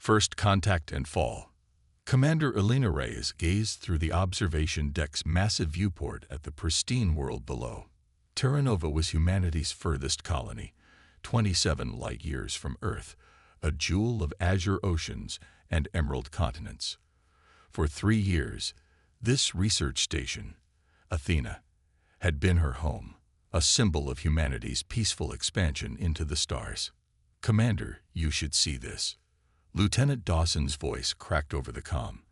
First contact and fall. Commander Elena Reyes gazed through the observation deck's massive viewport at the pristine world below. Terra Nova was humanity's furthest colony, 27 light-years from Earth, a jewel of azure oceans and emerald continents. For 3 years, this research station, Athena, had been her home, a symbol of humanity's peaceful expansion into the stars. "Commander, you should see this." Lieutenant Dawson's voice cracked over the comm,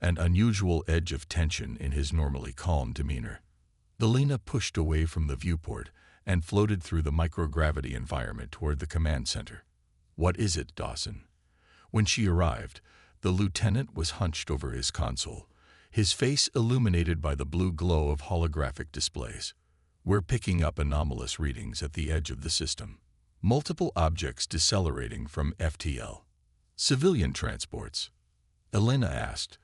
an unusual edge of tension in his normally calm demeanor. Elena pushed away from the viewport and floated through the microgravity environment toward the command center. "What is it, Dawson?" When she arrived, the lieutenant was hunched over his console, his face illuminated by the blue glow of holographic displays. "We're picking up anomalous readings at the edge of the system. Multiple objects decelerating from FTL. Civilian transports?" Elena asked,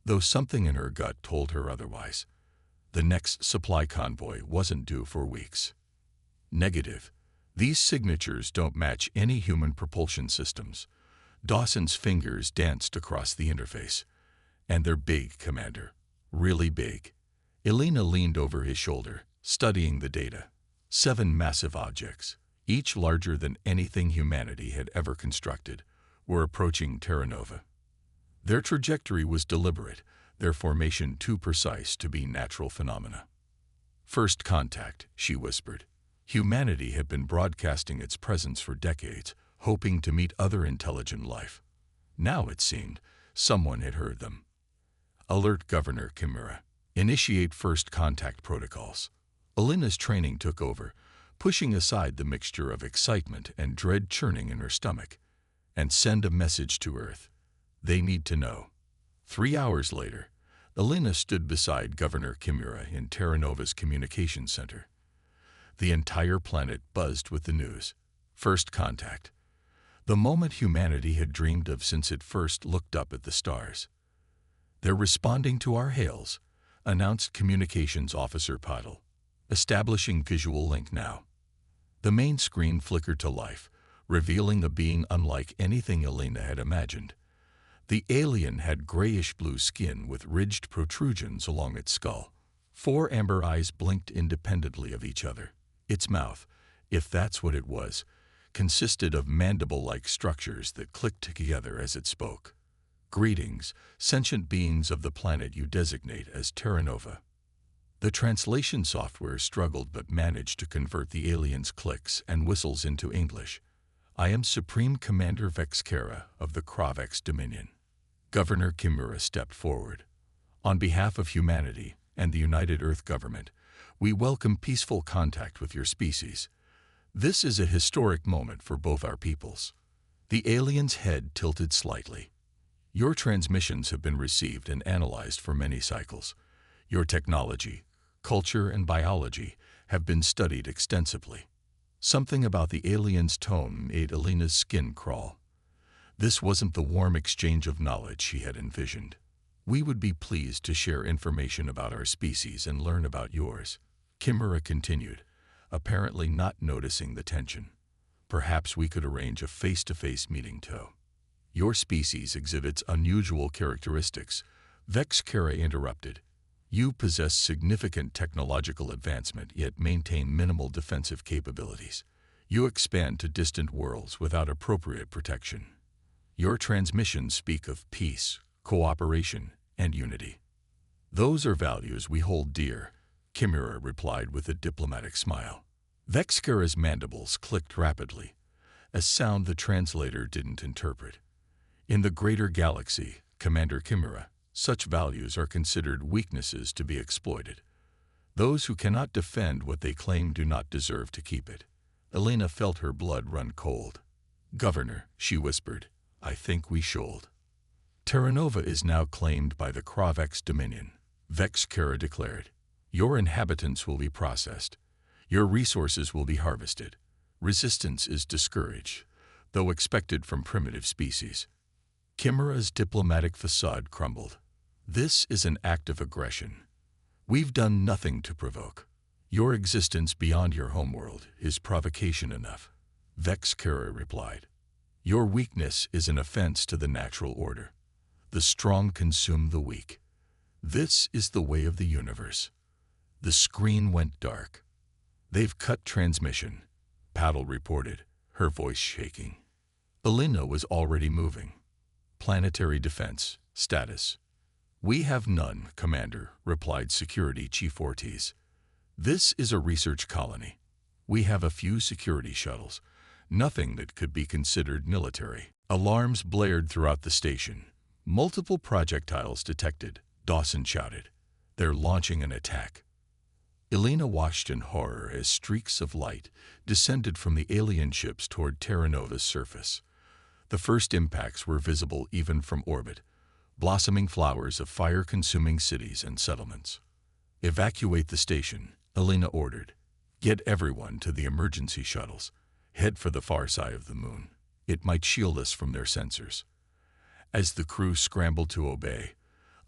though something in her gut told her otherwise. The next supply convoy wasn't due for weeks. "Negative. These signatures don't match any human propulsion systems." Dawson's fingers danced across the interface. "And they're big, Commander. Really big." Elena leaned over his shoulder, studying the data. 7 massive objects, each larger than anything humanity had ever constructed, were approaching Terra Nova. Their trajectory was deliberate, their formation too precise to be natural phenomena. "First contact," she whispered. Humanity had been broadcasting its presence for decades, hoping to meet other intelligent life. Now, it seemed, someone had heard them. "Alert Governor Kimura. Initiate first contact protocols." Elena's training took over, pushing aside the mixture of excitement and dread churning in her stomach. "And send a message to Earth. They need to know." 3 hours later, Elena stood beside Governor Kimura in Terra Nova's communications center. The entire planet buzzed with the news. First contact. The moment humanity had dreamed of since it first looked up at the stars. "They're responding to our hails," announced Communications Officer Patel. "Establishing visual link now." The main screen flickered to life, revealing a being unlike anything Elena had imagined. The alien had grayish-blue skin with ridged protrusions along its skull. 4 amber eyes blinked independently of each other. Its mouth, if that's what it was, consisted of mandible-like structures that clicked together as it spoke. "Greetings, sentient beings of the planet you designate as Terra Nova." The translation software struggled but managed to convert the alien's clicks and whistles into English. "I am Supreme Commander Vex Kara of the Kravex Dominion." Governor Kimura stepped forward. "On behalf of humanity and the United Earth Government, we welcome peaceful contact with your species. This is a historic moment for both our peoples." The alien's head tilted slightly. "Your transmissions have been received and analyzed for many cycles. Your technology, culture, and biology have been studied extensively." Something about the alien's tone made Elena's skin crawl. This wasn't the warm exchange of knowledge she had envisioned. "We would be pleased to share information about our species and learn about yours," Kimura continued, apparently not noticing the tension. "Perhaps we could arrange a face-to-face meeting too." "Your species exhibits unusual characteristics," Vex Kara interrupted. "You possess significant technological advancement yet maintain minimal defensive capabilities. You expand to distant worlds without appropriate protection. Your transmissions speak of peace, cooperation, and unity. Those are values we hold dear," Kimura replied with a diplomatic smile. Vex Kara's mandibles clicked rapidly, a sound the translator didn't interpret. "In the greater galaxy, Commander Kimura, such values are considered weaknesses to be exploited. Those who cannot defend what they claim do not deserve to keep it." Elena felt her blood run cold. "Governor," she whispered, "I think we should." "Terra Nova is now claimed by the Kravex Dominion," Vex Kara declared. "Your inhabitants will be processed. Your resources will be harvested. Resistance is discouraged, though expected from primitive species." Kimura's diplomatic facade crumbled. "This is an act of aggression. We've done nothing to provoke. Your existence beyond your homeworld is provocation enough," Vex Kara replied. Your weakness is an offense to the natural order. The strong consume the weak. This is the way of the universe. The screen went dark. They've cut transmission, Paddle reported, her voice shaking. Elena was already moving. Planetary defense, status. We have none, Commander, replied Security Chief Ortiz. This is a research colony. We have a few security shuttles. Nothing that could be considered military. Alarms blared throughout the station. Multiple projectiles detected, Dawson shouted. They're launching an attack. Elena watched in horror as streaks of light descended from the alien ships toward Terra Nova's surface. The first impacts were visible even from orbit, blossoming flowers of fire-consuming cities and settlements. Evacuate the station, Elena ordered. Get everyone to the emergency shuttles. Head for the far side of the moon. It might shield us from their sensors. As the crew scrambled to obey,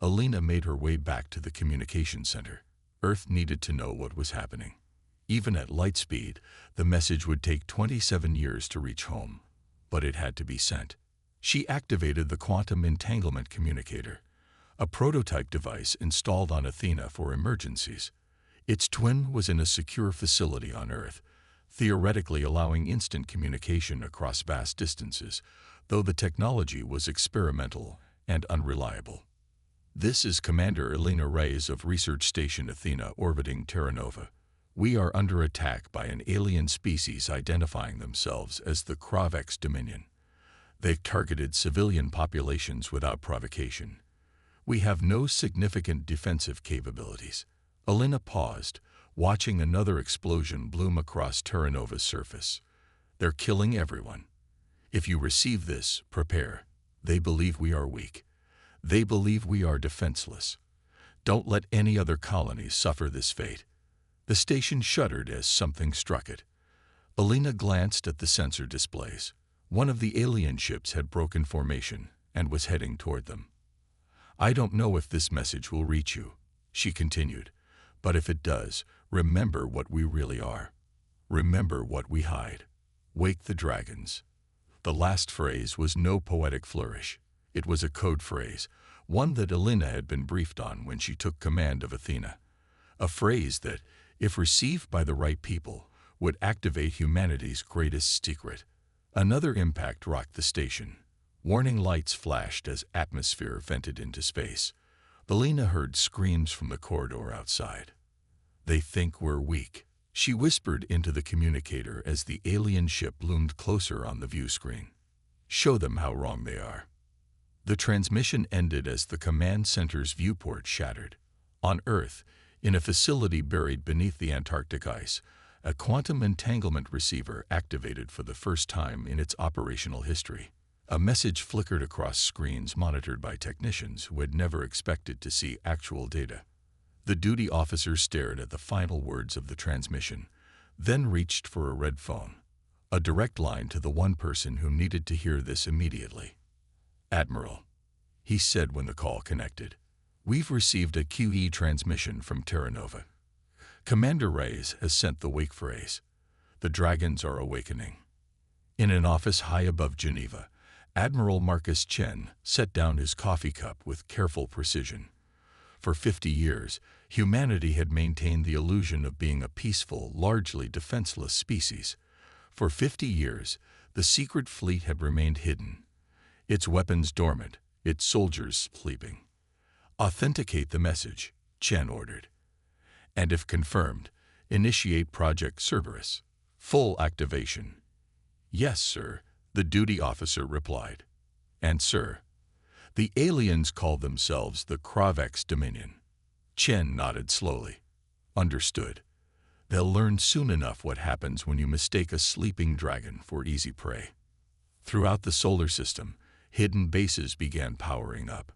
Elena made her way back to the communication center. Earth needed to know what was happening. Even at light speed, the message would take 27 years to reach home, but it had to be sent. She activated the quantum entanglement communicator, a prototype device installed on Athena for emergencies. Its twin was in a secure facility on Earth, theoretically allowing instant communication across vast distances, though the technology was experimental and unreliable. This is Commander Elena Reyes of Research Station Athena orbiting Terra Nova. We are under attack by an alien species identifying themselves as the Kravex Dominion. They've targeted civilian populations without provocation. We have no significant defensive capabilities. Elena paused, watching another explosion bloom across Terra Nova's surface. They're killing everyone. If you receive this, prepare. They believe we are weak. They believe we are defenseless. Don't let any other colonies suffer this fate. The station shuddered as something struck it. Elena glanced at the sensor displays. One of the alien ships had broken formation and was heading toward them. I don't know if this message will reach you, she continued, but if it does, remember what we really are. Remember what we hide. Wake the dragons. The last phrase was no poetic flourish. It was a code phrase, one that Elena had been briefed on when she took command of Athena. A phrase that, if received by the right people, would activate humanity's greatest secret. Another impact rocked the station. Warning lights flashed as atmosphere vented into space. Elena heard screams from the corridor outside. They think we're weak, she whispered into the communicator as the alien ship loomed closer on the view screen. Show them how wrong they are. The transmission ended as the command center's viewport shattered. On Earth, in a facility buried beneath the Antarctic ice, a quantum entanglement receiver activated for the first time in its operational history. A message flickered across screens monitored by technicians who had never expected to see actual data. The duty officer stared at the final words of the transmission, then reached for a red phone, a direct line to the one person who needed to hear this immediately. Admiral, he said when the call connected, we've received a QE transmission from Terra Nova. Commander Reyes has sent the wake phrase. The dragons are awakening. In an office high above Geneva, Admiral Marcus Chen set down his coffee cup with careful precision. For 50 years, humanity had maintained the illusion of being a peaceful, largely defenseless species. For 50 years, the secret fleet had remained hidden, its weapons dormant, its soldiers sleeping. Authenticate the message, Chen ordered. And if confirmed, initiate Project Cerberus. Full activation. Yes, sir, the duty officer replied. And sir, the aliens call themselves the Kravex Dominion. Chen nodded slowly. Understood. They'll learn soon enough what happens when you mistake a sleeping dragon for easy prey. Throughout the solar system, hidden bases began powering up.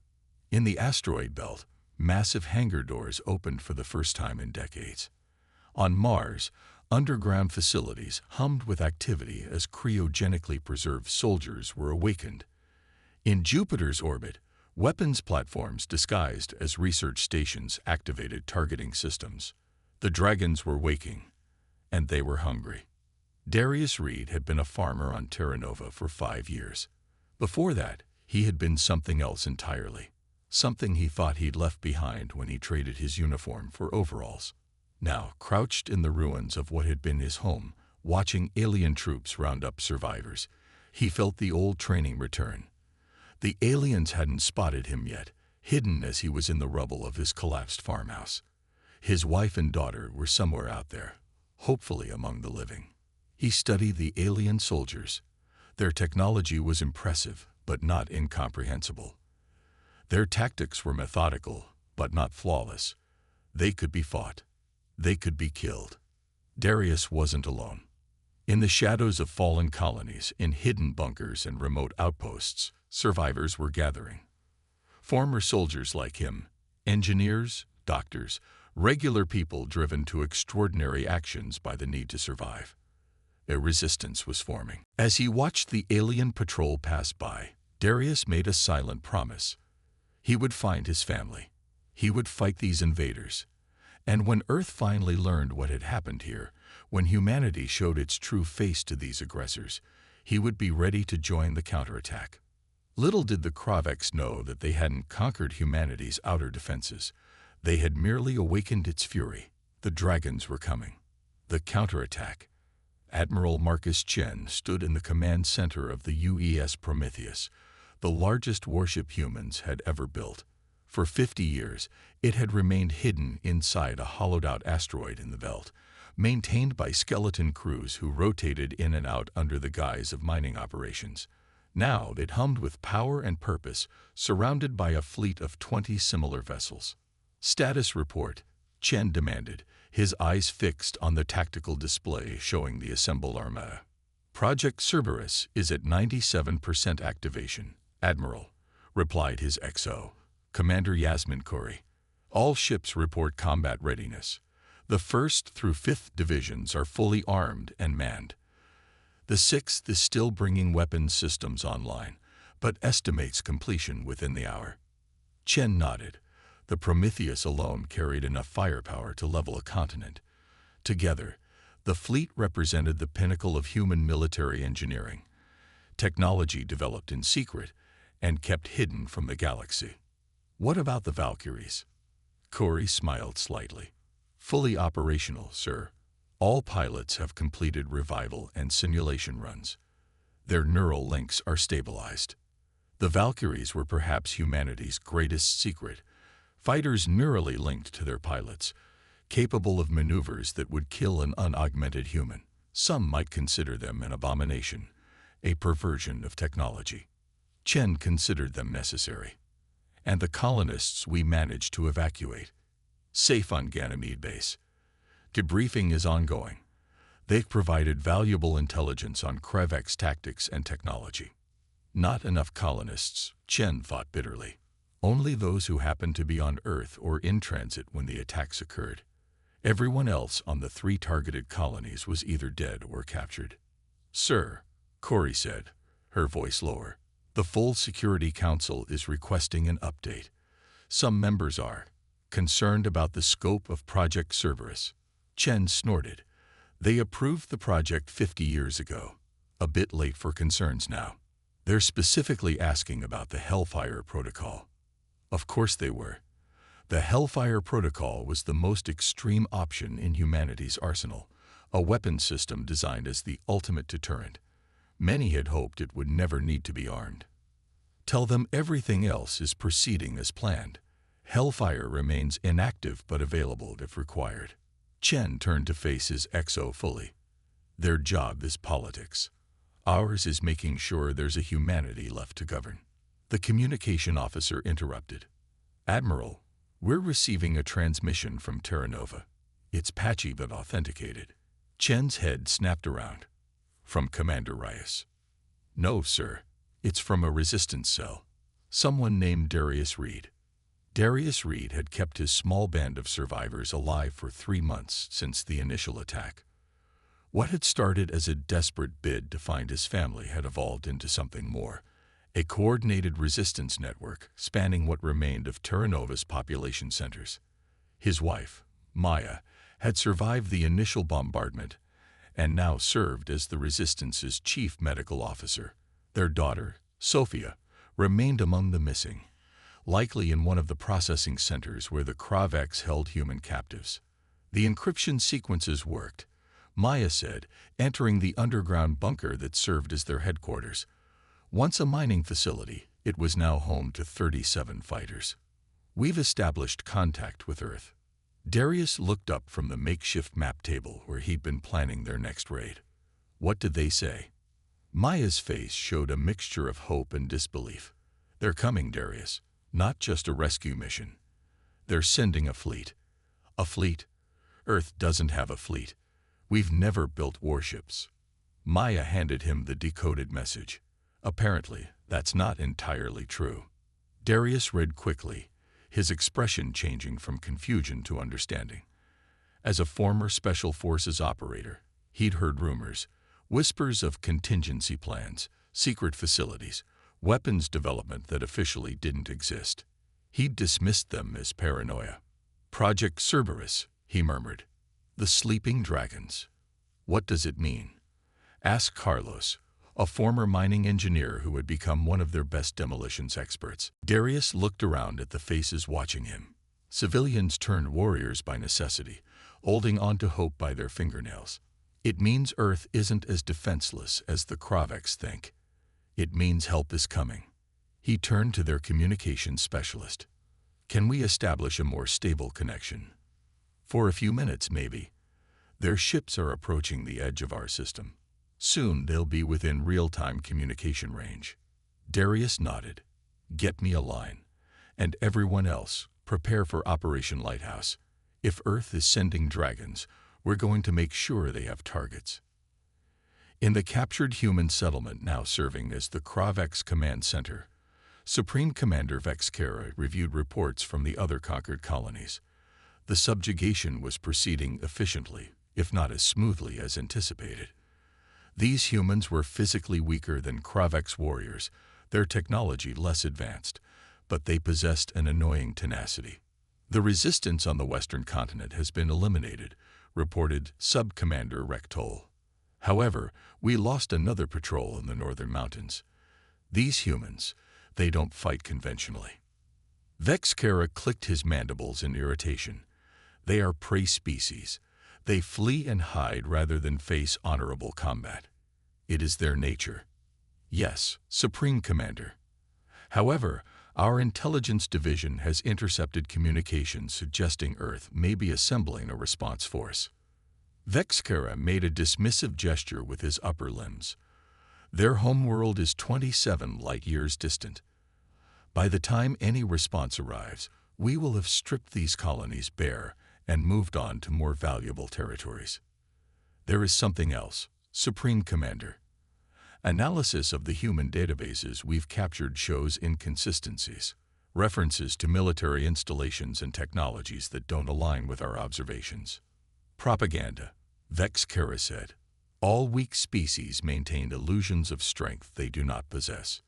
In the asteroid belt, massive hangar doors opened for the first time in decades. On Mars, underground facilities hummed with activity as cryogenically preserved soldiers were awakened. In Jupiter's orbit, weapons platforms disguised as research stations activated targeting systems. The dragons were waking, and they were hungry. Darius Reed had been a farmer on Terra Nova for 5 years. Before that, he had been something else entirely, something he thought he'd left behind when he traded his uniform for overalls. Now, crouched in the ruins of what had been his home, watching alien troops round up survivors, he felt the old training return. The aliens hadn't spotted him yet, hidden as he was in the rubble of his collapsed farmhouse. His wife and daughter were somewhere out there, hopefully among the living. He studied the alien soldiers. Their technology was impressive, but not incomprehensible. Their tactics were methodical, but not flawless. They could be fought. They could be killed. Darius wasn't alone. In the shadows of fallen colonies, in hidden bunkers and remote outposts, survivors were gathering. Former soldiers like him, engineers, doctors, regular people driven to extraordinary actions by the need to survive. A resistance was forming. As he watched the alien patrol pass by, Darius made a silent promise. He would find his family. He would fight these invaders. And when Earth finally learned what had happened here, when humanity showed its true face to these aggressors, he would be ready to join the counterattack. Little did the Kraveks know that they hadn't conquered humanity's outer defenses. They had merely awakened its fury. The dragons were coming. The counterattack. Admiral Marcus Chen stood in the command center of the UES Prometheus, the largest warship humans had ever built. For 50 years, it had remained hidden inside a hollowed-out asteroid in the belt, maintained by skeleton crews who rotated in and out under the guise of mining operations. Now it hummed with power and purpose, surrounded by a fleet of 20 similar vessels. "Status report," Chen demanded, his eyes fixed on the tactical display showing the assembled armada. "Project Cerberus is at 97% activation, Admiral," replied his XO, Commander Yasmin Khoury. "All ships report combat readiness. The 1st through 5th divisions are fully armed and manned. The 6th is still bringing weapons systems online, but estimates completion within the hour." Chen nodded. The Prometheus alone carried enough firepower to level a continent. Together, the fleet represented the pinnacle of human military engineering, technology developed in secret and kept hidden from the galaxy. "What about the Valkyries?" Khoury smiled slightly. "Fully operational, sir. All pilots have completed revival and simulation runs. Their neural links are stabilized. The Valkyries were perhaps humanity's greatest secret, fighters neurally linked to their pilots, capable of maneuvers that would kill an unaugmented human. Some might consider them an abomination, a perversion of technology. Chen considered them necessary. And the colonists we managed to evacuate. Safe on Ganymede base. Debriefing is ongoing. They've provided valuable intelligence on Kraveks tactics and technology. Not enough colonists, Chen thought bitterly. Only those who happened to be on Earth or in transit when the attacks occurred. Everyone else on the 3 targeted colonies was either dead or captured. "Sir," Khoury said, her voice lower, "the full Security Council is requesting an update. Some members are concerned about the scope of Project Cerberus." Chen snorted. "They approved the project 50 years ago. A bit late for concerns now. They're specifically asking about the Hellfire Protocol." Of course they were. The Hellfire Protocol was the most extreme option in humanity's arsenal, a weapon system designed as the ultimate deterrent. Many had hoped it would never need to be armed. "Tell them everything else is proceeding as planned. Hellfire remains inactive but available if required." Chen turned to face his XO fully. "Their job is politics. Ours is making sure there's a humanity left to govern." The communication officer interrupted. "Admiral, we're receiving a transmission from Terra Nova. It's patchy but authenticated." Chen's head snapped around. "From Commander Reyes?" "No, sir. It's from a resistance cell. Someone named Darius Reed." Darius Reed had kept his small band of survivors alive for 3 months since the initial attack. What had started as a desperate bid to find his family had evolved into something more. A coordinated resistance network spanning what remained of Terra Nova's population centers. His wife, Maya, had survived the initial bombardment, and now served as the Resistance's chief medical officer. Their daughter, Sophia, remained among the missing, likely in one of the processing centers where the Kravex held human captives. The encryption sequences worked, Maya said, entering the underground bunker that served as their headquarters. Once a mining facility, it was now home to 37 fighters. We've established contact with Earth. Darius looked up from the makeshift map table where he'd been planning their next raid. What did they say? Maya's face showed a mixture of hope and disbelief. They're coming, Darius. Not just a rescue mission. They're sending a fleet. A fleet? Earth doesn't have a fleet. We've never built warships. Maya handed him the decoded message. Apparently, that's not entirely true. Darius read quickly, his expression changing from confusion to understanding. As a former Special Forces operator, he'd heard rumors, whispers of contingency plans, secret facilities, weapons development that officially didn't exist. He'd dismissed them as paranoia. Project Cerberus, he murmured. The sleeping dragons. What does it mean? Asked Carlos, a former mining engineer who had become one of their best demolitions experts. Darius looked around at the faces watching him. Civilians turned warriors by necessity, holding on to hope by their fingernails. It means Earth isn't as defenseless as the Kravex think. It means help is coming. He turned to their communications specialist. Can we establish a more stable connection? For a few minutes, maybe. Their ships are approaching the edge of our system. Soon they'll be within real-time communication range. Darius nodded. Get me a line. And everyone else, prepare for Operation Lighthouse. If Earth is sending dragons, we're going to make sure they have targets. In the captured human settlement now serving as the Kravex Command Center, Supreme Commander Vexkera reviewed reports from the other conquered colonies. The subjugation was proceeding efficiently, if not as smoothly as anticipated. These humans were physically weaker than Kravex warriors, their technology less advanced, but they possessed an annoying tenacity. The resistance on the western continent has been eliminated, reported Sub-Commander Rectol. However, we lost another patrol in the northern mountains. These humans, they don't fight conventionally. Vexkera clicked his mandibles in irritation. They are prey species. They flee and hide rather than face honorable combat. It is their nature. Yes, Supreme Commander. However, our intelligence division has intercepted communications suggesting Earth may be assembling a response force. Vexkera made a dismissive gesture with his upper limbs. Their homeworld is 27 light-years distant. By the time any response arrives, we will have stripped these colonies bare and moved on to more valuable territories. There is something else, Supreme Commander. Analysis of the human databases we've captured shows inconsistencies, references to military installations and technologies that don't align with our observations. Propaganda, Vexkera said. All weak species maintain illusions of strength they do not possess.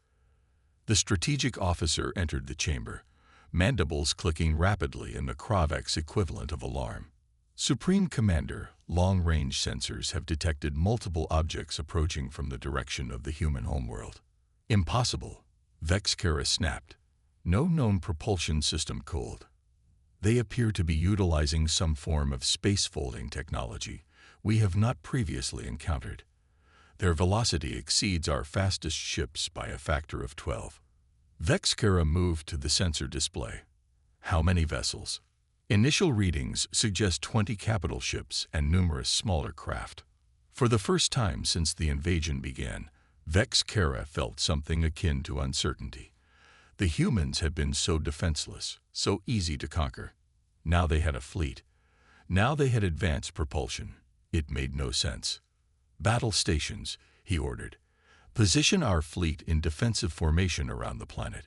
The strategic officer entered the chamber, mandibles clicking rapidly in the Kravex equivalent of alarm. Supreme Commander, long-range sensors have detected multiple objects approaching from the direction of the human homeworld. Impossible, Vexkera snapped. No known propulsion system cooled. They appear to be utilizing some form of space-folding technology we have not previously encountered. Their velocity exceeds our fastest ships by a factor of 12. Vexkera moved to the sensor display. How many vessels? Initial readings suggest 20 capital ships and numerous smaller craft. For the first time since the invasion began, Vexkera felt something akin to uncertainty. The humans had been so defenseless, so easy to conquer. Now they had a fleet. Now they had advanced propulsion. It made no sense. Battle stations, he ordered. Position our fleet in defensive formation around the planet.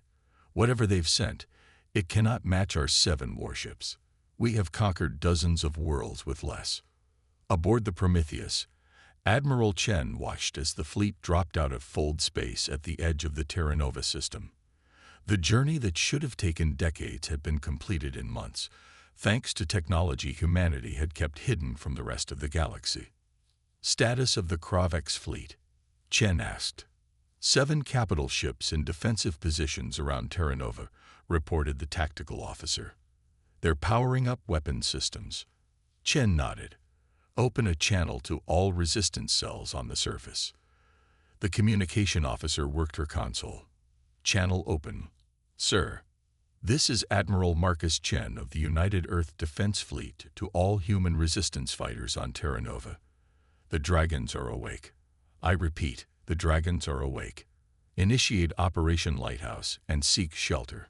Whatever they've sent, it cannot match our 7 warships. We have conquered dozens of worlds with less. Aboard the Prometheus, Admiral Chen watched as the fleet dropped out of fold space at the edge of the Terra Nova system. The journey that should have taken decades had been completed in months, thanks to technology humanity had kept hidden from the rest of the galaxy. Status of the Kravex fleet, Chen asked. 7 capital ships in defensive positions around Terra Nova, reported the tactical officer. They're powering up weapon systems. Chen nodded. Open a channel to all resistance cells on the surface. The communication officer worked her console. Channel open. Sir, this is Admiral Marcus Chen of the United Earth Defense Fleet to all human resistance fighters on Terra Nova. The dragons are awake. I repeat, the dragons are awake. Initiate Operation Lighthouse and seek shelter.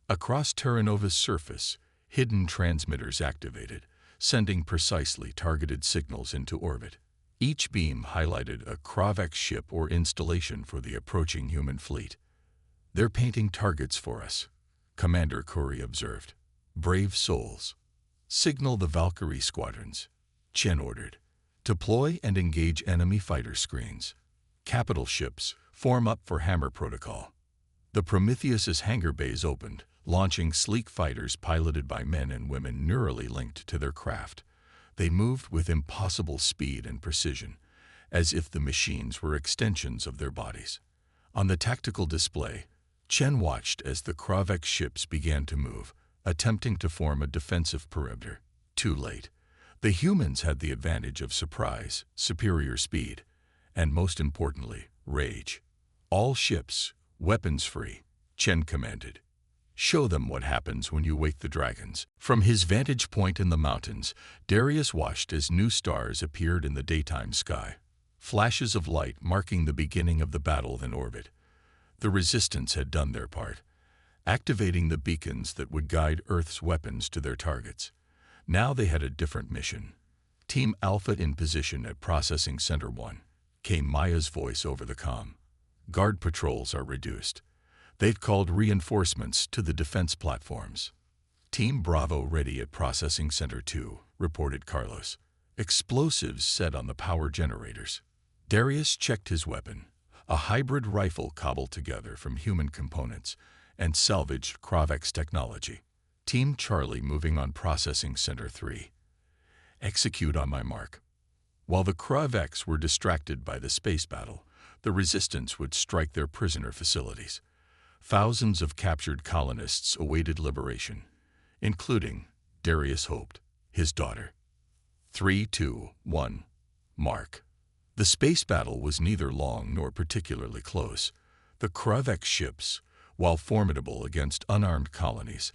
Across Terra Nova's surface, hidden transmitters activated, sending precisely targeted signals into orbit. Each beam highlighted a Kravex ship or installation for the approaching human fleet. They're painting targets for us, Commander Curry observed. Brave souls. Signal the Valkyrie squadrons, Chen ordered. Deploy and engage enemy fighter screens. Capital ships, form up for Hammer Protocol. The Prometheus's hangar bays opened, launching sleek fighters piloted by men and women neurally linked to their craft. They moved with impossible speed and precision, as if the machines were extensions of their bodies. On the tactical display, Chen watched as the Kravex ships began to move, attempting to form a defensive perimeter. Too late. The humans had the advantage of surprise, superior speed, and most importantly, rage. All ships, weapons free, Chen commanded. Show them what happens when you wake the dragons. From his vantage point in the mountains, Darius watched as new stars appeared in the daytime sky. Flashes of light marking the beginning of the battle in orbit. The Resistance had done their part, activating the beacons that would guide Earth's weapons to their targets. Now they had a different mission. Team Alpha in position at Processing Center 1, came Maya's voice over the comm. Guard patrols are reduced. They've called reinforcements to the defense platforms. Team Bravo ready at Processing Center 2, reported Carlos. Explosives set on the power generators. Darius checked his weapon, a hybrid rifle cobbled together from human components and salvaged Kravex technology. Team Charlie moving on Processing Center 3. Execute on my mark. While the Kravex were distracted by the space battle, the Resistance would strike their prisoner facilities. Thousands of captured colonists awaited liberation, including, Darius hoped, his daughter. 3, 2, 1. Mark. The space battle was neither long nor particularly close. The Kravex ships, while formidable against unarmed colonies,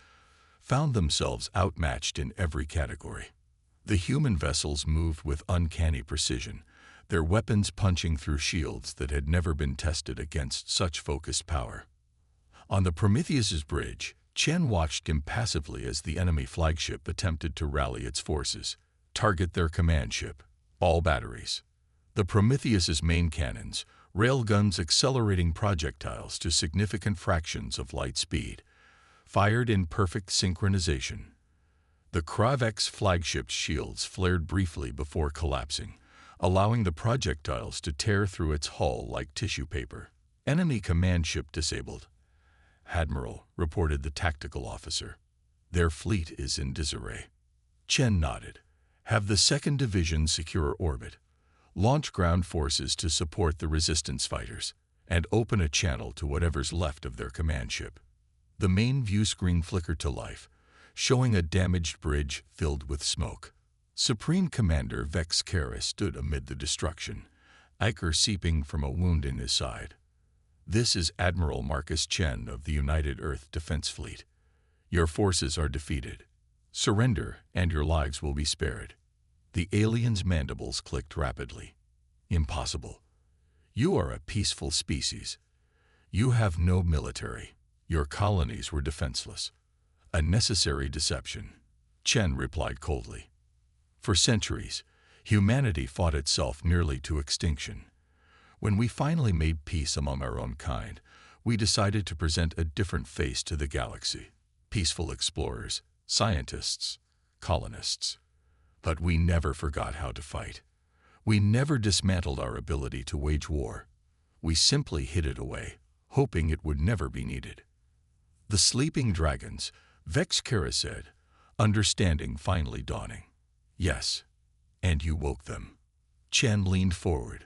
found themselves outmatched in every category. The human vessels moved with uncanny precision, their weapons punching through shields that had never been tested against such focused power. On the Prometheus's bridge, Chen watched impassively as the enemy flagship attempted to rally its forces, target their command ship, all batteries. The Prometheus's main cannons, railguns accelerating projectiles to significant fractions of light speed, fired in perfect synchronization. The Kravex flagship's shields flared briefly before collapsing, allowing the projectiles to tear through its hull like tissue paper. Enemy command ship disabled. Admiral, reported the tactical officer. Their fleet is in disarray. Chen nodded. Have the 2nd Division secure orbit. Launch ground forces to support the Resistance fighters, and open a channel to whatever's left of their command ship. The main view screen flickered to life, showing a damaged bridge filled with smoke. Supreme Commander Vex Kara stood amid the destruction, ichor seeping from a wound in his side. This is Admiral Marcus Chen of the United Earth Defense Fleet. Your forces are defeated. Surrender, and your lives will be spared. The alien's mandibles clicked rapidly. Impossible. You are a peaceful species. You have no military. Your colonies were defenseless. A necessary deception, Chen replied coldly. For centuries, humanity fought itself nearly to extinction. When we finally made peace among our own kind, we decided to present a different face to the galaxy. Peaceful explorers, scientists, colonists. But we never forgot how to fight. We never dismantled our ability to wage war. We simply hid it away, hoping it would never be needed. The sleeping dragons, Vex Kara said, understanding finally dawning. Yes, and you woke them. Chen leaned forward.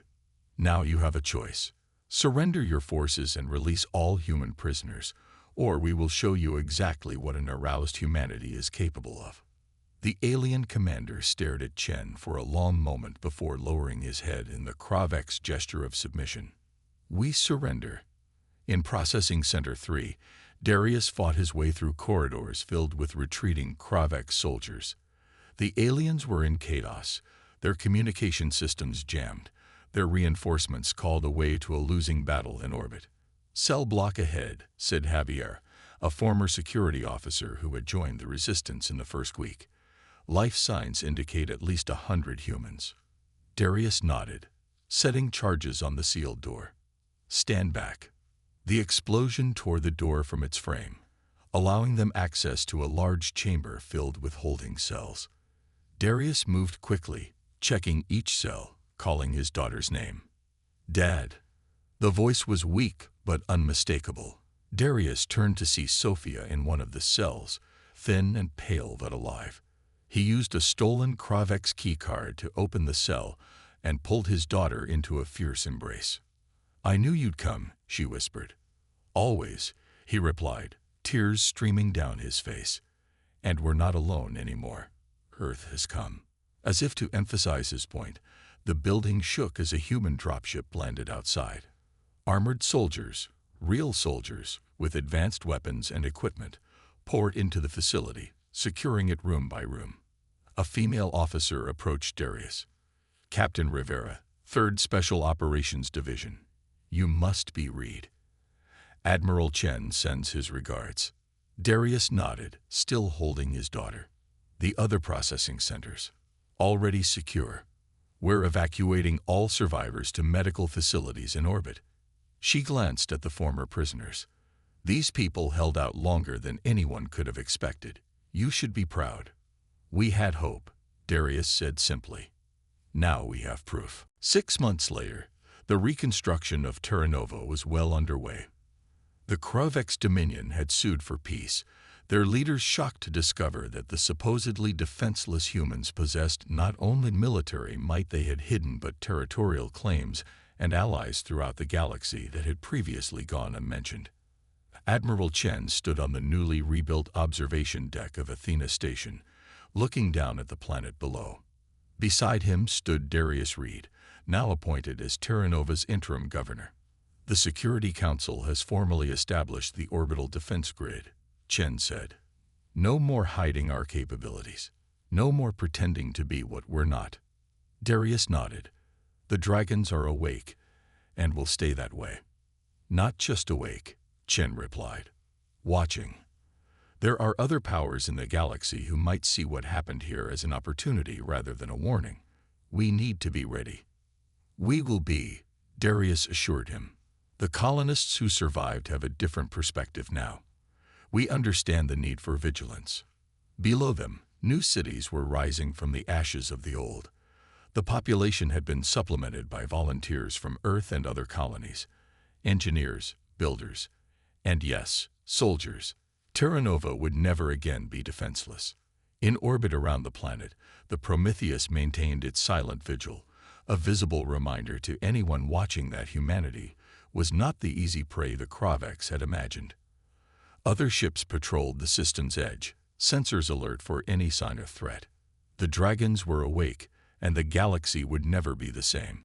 Now you have a choice. Surrender your forces and release all human prisoners, or we will show you exactly what an aroused humanity is capable of. The alien commander stared at Chen for a long moment before lowering his head in the Kravek's gesture of submission. We surrender. In Processing Center 3, Darius fought his way through corridors filled with retreating Kravek soldiers. The aliens were in chaos, their communication systems jammed, their reinforcements called away to a losing battle in orbit. "Cell block ahead," said Javier, a former security officer who had joined the resistance in the first week. "Life signs indicate at least 100 humans." Darius nodded, setting charges on the sealed door. "Stand back." The explosion tore the door from its frame, allowing them access to a large chamber filled with holding cells. Darius moved quickly, checking each cell, calling his daughter's name. "Dad." The voice was weak but unmistakable. Darius turned to see Sophia in one of the cells, thin and pale but alive. He used a stolen Kravek's keycard to open the cell and pulled his daughter into a fierce embrace. "I knew you'd come," she whispered. "Always," he replied, tears streaming down his face. "And we're not alone anymore. Earth has come." As if to emphasize his point, the building shook as a human dropship landed outside. Armored soldiers, real soldiers, with advanced weapons and equipment, poured into the facility, securing it room by room. A female officer approached Darius. "Captain Rivera, 3rd Special Operations Division. You must be Reed. Admiral Chen sends his regards." Darius nodded, still holding his daughter. "The other processing centers. Already secure. We're evacuating all survivors to medical facilities in orbit." She glanced at the former prisoners. "These people held out longer than anyone could have expected. You should be proud." "We had hope," Darius said simply. "Now we have proof." 6 months later, the reconstruction of Terra Nova was well underway. The Kravek's Dominion had sued for peace, their leaders shocked to discover that the supposedly defenseless humans possessed not only military might they had hidden but territorial claims and allies throughout the galaxy that had previously gone unmentioned. Admiral Chen stood on the newly rebuilt observation deck of Athena Station, looking down at the planet below. Beside him stood Darius Reed, now appointed as Terra Nova's interim governor. "The Security Council has formally established the orbital defense grid," Chen said. "No more hiding our capabilities. No more pretending to be what we're not." Darius nodded. "The dragons are awake, and will stay that way." "Not just awake," Chen replied. "Watching. There are other powers in the galaxy who might see what happened here as an opportunity rather than a warning. We need to be ready." "We will be," Darius assured him. "The colonists who survived have a different perspective now. We understand the need for vigilance." Below them, new cities were rising from the ashes of the old. The population had been supplemented by volunteers from Earth and other colonies, engineers, builders, and yes, soldiers. Terra Nova would never again be defenseless. In orbit around the planet, the Prometheus maintained its silent vigil, a visible reminder to anyone watching that humanity was not the easy prey the Kraveks had imagined. Other ships patrolled the system's edge, sensors alert for any sign of threat. The dragons were awake, and the galaxy would never be the same.